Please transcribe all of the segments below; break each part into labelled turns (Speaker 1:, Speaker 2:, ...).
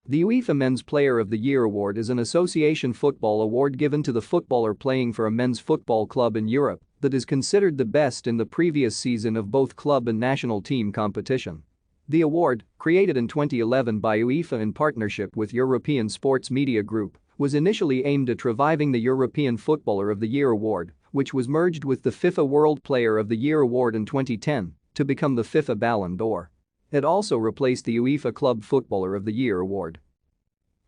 Speaker 1: The UEFA Men's Player of the Year award is an association football award given to the footballer playing for a men's football club in Europe that is considered the best in the previous season of both club and national team competition. The award, created in 2011 by UEFA in partnership with European Sports Media Group, was initially aimed at reviving the European Footballer of the Year award, which was merged with the FIFA World Player of the Year award in 2010 to become the FIFA Ballon d'Or. It also replaced the UEFA Club Footballer of the Year award.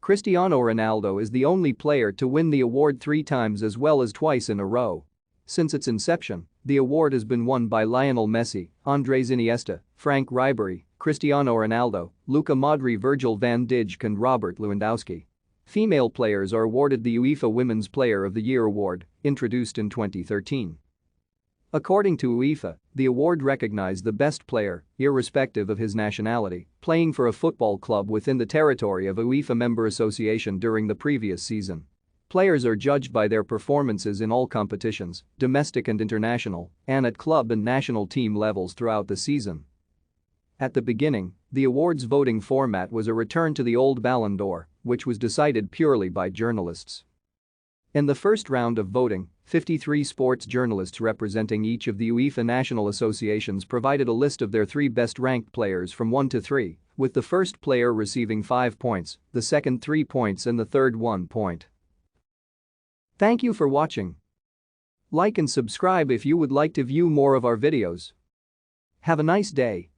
Speaker 1: Cristiano Ronaldo is the only player to win the award 3 times as well as twice in a row. Since its inception, the award has been won by Lionel Messi, Andrés Iniesta, Frank Ribery, Cristiano Ronaldo, Luka Modric, Virgil van Dijk and Robert Lewandowski. Female players are awarded the UEFA Women's Player of the Year award, introduced in 2013. According to UEFA, the award recognizes the best player, irrespective of his nationality, playing for a football club within the territory of a UEFA member association during the previous season. Players are judged by their performances in all competitions, domestic and international, and at club and national team levels throughout the season. At the beginning, the awards voting format was a return to the old Ballon d'Or, which was decided purely by journalists. In the first round of voting, 53 sports journalists representing each of the UEFA national associations provided a list of their 3 best-ranked players from 1 to 3, with the first player receiving 5 points, the second 3 points and the third 1 point. Thank you for watching. Like and subscribe if you would like to view more of our videos. Have a nice day.